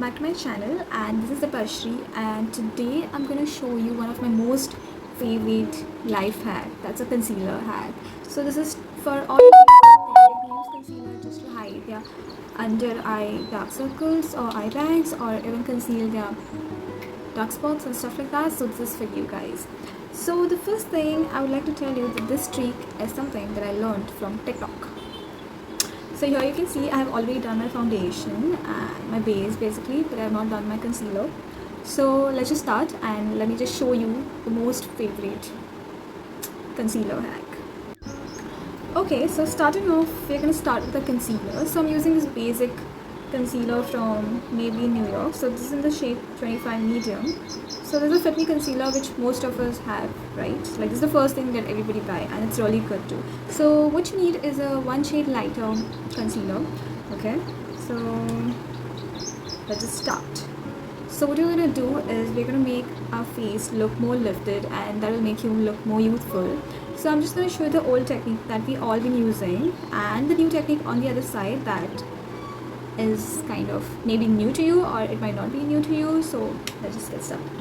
welcome back to my channel, and this is the Pashri, and today I'm gonna show you one of my most favorite life hack. That's a concealer hack. So this is for all people who use concealer just to hide their under eye dark circles or eye bags, or even conceal their dark spots and stuff like that. So this is for you guys. So the first thing I would like to tell you that this trick is something that I learned from TikTok. So here you can see I have already done my foundation and my base basically, but I have not done my concealer. So let's just start and let me just show you the most favorite concealer hack. Okay, so starting off, we're gonna start with the concealer. So I'm using this basic concealer from Maybelline New York. So this is in the shade 25 medium. So this is a Fit Me concealer which most of us have, right? Like this is the first thing that everybody buy, and it's really good too. So what you need is a one shade lighter concealer. Okay, so let's just start. So what we're gonna do is we're gonna make our face look more lifted, and that will make you look more youthful. So I'm just gonna show you the old technique that we all been using, and the new technique on the other side that is kind of maybe new to you, or it might not be new to you. So let's just get started.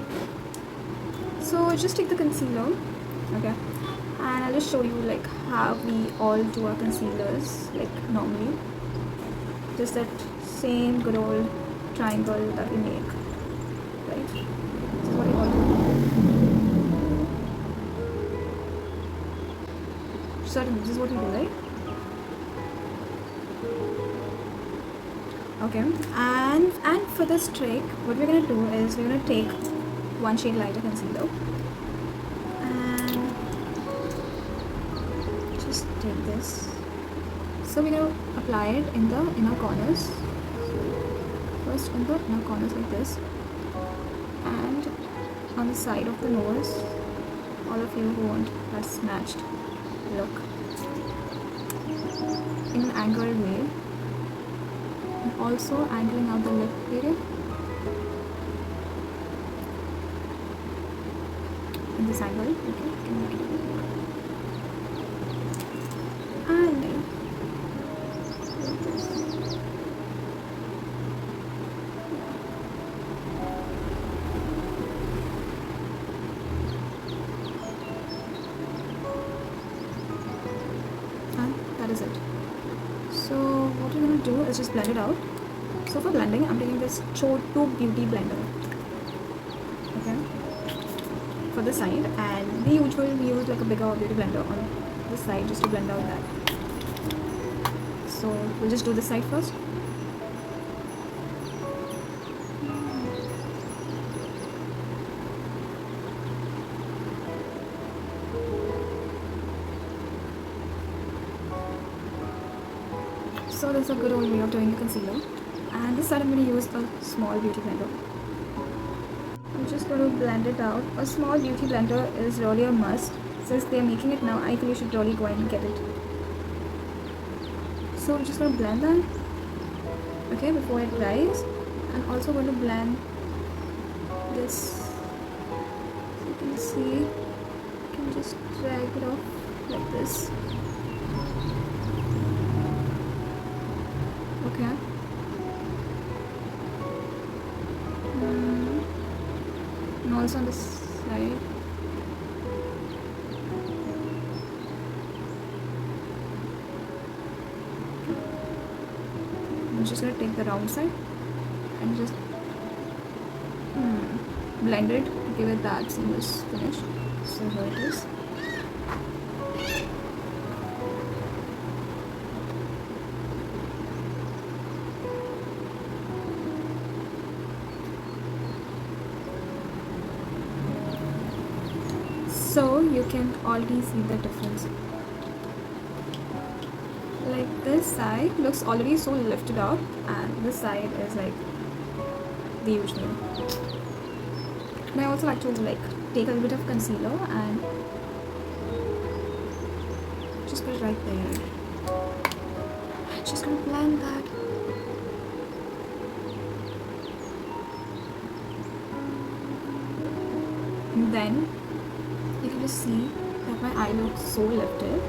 So just take the concealer, okay, and I'll just show you like how we all do our concealers like normally. Just that same good old triangle that we make, right? This is what we all do. Certainly, this is what we do, right? Okay, and for this trick, what we're gonna do is we're gonna take one shade lighter concealer and just take this. So we're gonna apply it in the inner corners. First in the inner corners like this, and on the side of the nose. All of you who want that snatched look in an angled way, and also angling out the lip area in this angle. Okay, can make it. And like this. And that is it. So what we're gonna do is just blend it out. So for blending, I'm taking this Chotu Beauty blender, okay, for the side, and we usually use like a bigger beauty blender on this side just to blend out that. So we'll just do this side first. So this is a good old way of doing the concealer. And this side I'm going to use a small beauty blender. I'm just going to blend it out. A small beauty blender is really a must. Since they're making it now, I think you should really go and get it. So I'm just going to blend that, okay, before it dries. I'm also going to blend this. So you can see, you can just drag it off like this. Okay. And also on this side. I'm just gonna take the round side and just blend it, give it that seamless finish. So here it is. So you can already see the difference. Like this side looks already so lifted up, and this side is like the usual. And I also like to like take a little bit of concealer and just put it right there. I'm just gonna blend that. And then you can just see that my eye looks so lifted.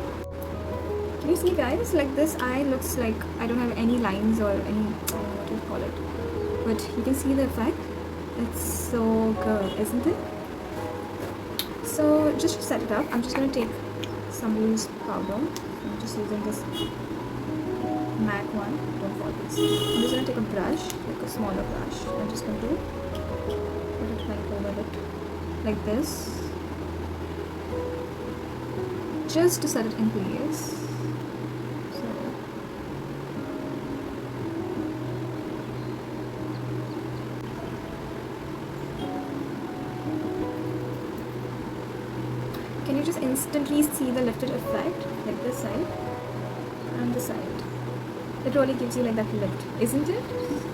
Can you see, guys? Like this eye looks like I don't have any lines or any, I don't know what you call it, but you can see the effect. It's so good, isn't it? So just to set it up, I'm just going to take some loose powder. I'm just using this MAC one, don't fall please. I'm just going to take a brush, like a smaller brush. I'm just going to put it like over it, like this, just to set it in place. So can you just instantly see the lifted effect, like this side and this side? It really gives you like that lift, isn't it?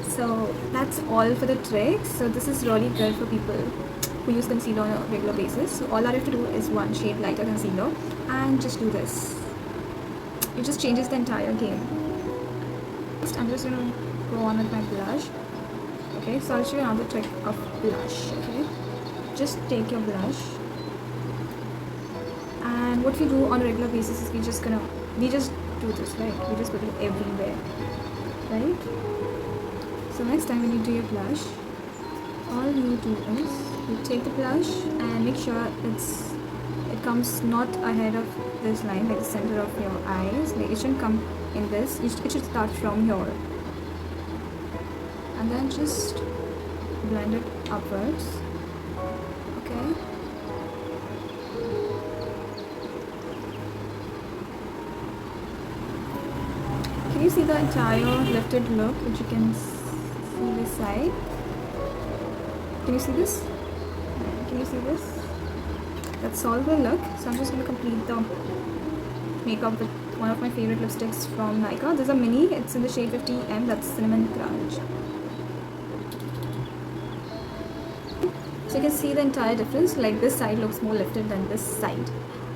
So that's all for the tricks. So this is really good for people who use concealer on a regular basis. So all I have to do is one shade lighter concealer and just do this. It just changes the entire game. Next, I'm just going to go on with my blush. Okay, so I'll show you another trick of blush. Okay, just take your blush, and what we do on a regular basis is we just do this, right? We just put it everywhere, right? So next time when you do your blush, all you do is you take the blush and make sure it comes not ahead of this line, like the center of your eyes. Like it shouldn't come in this. It should start from here, and then just blend it upwards. Okay. Can you see the entire lifted look, which you can see this side? Can you see this? Can you see this? That's all the look. So I'm just going to complete the makeup with one of my favorite lipsticks from Nykaa. This is a mini. It's in the shade 50M. That's Cinnamon Crunch. So you can see the entire difference. Like this side looks more lifted than this side.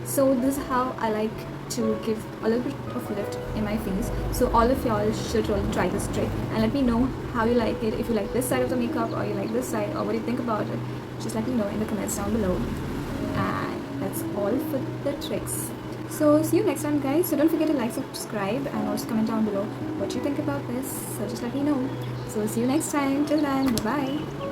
So this is how I like to give a little bit of lift in my face. So all of y'all should really try this trick and let me know how you like it. If you like this side of the makeup or you like this side or what do you think about it, just let me know in the comments down below. And that's all for the tricks. So see you next time guys. So don't forget to like, subscribe and also comment down below what you think about this. So just let me know. So see you next time. Till then, bye bye.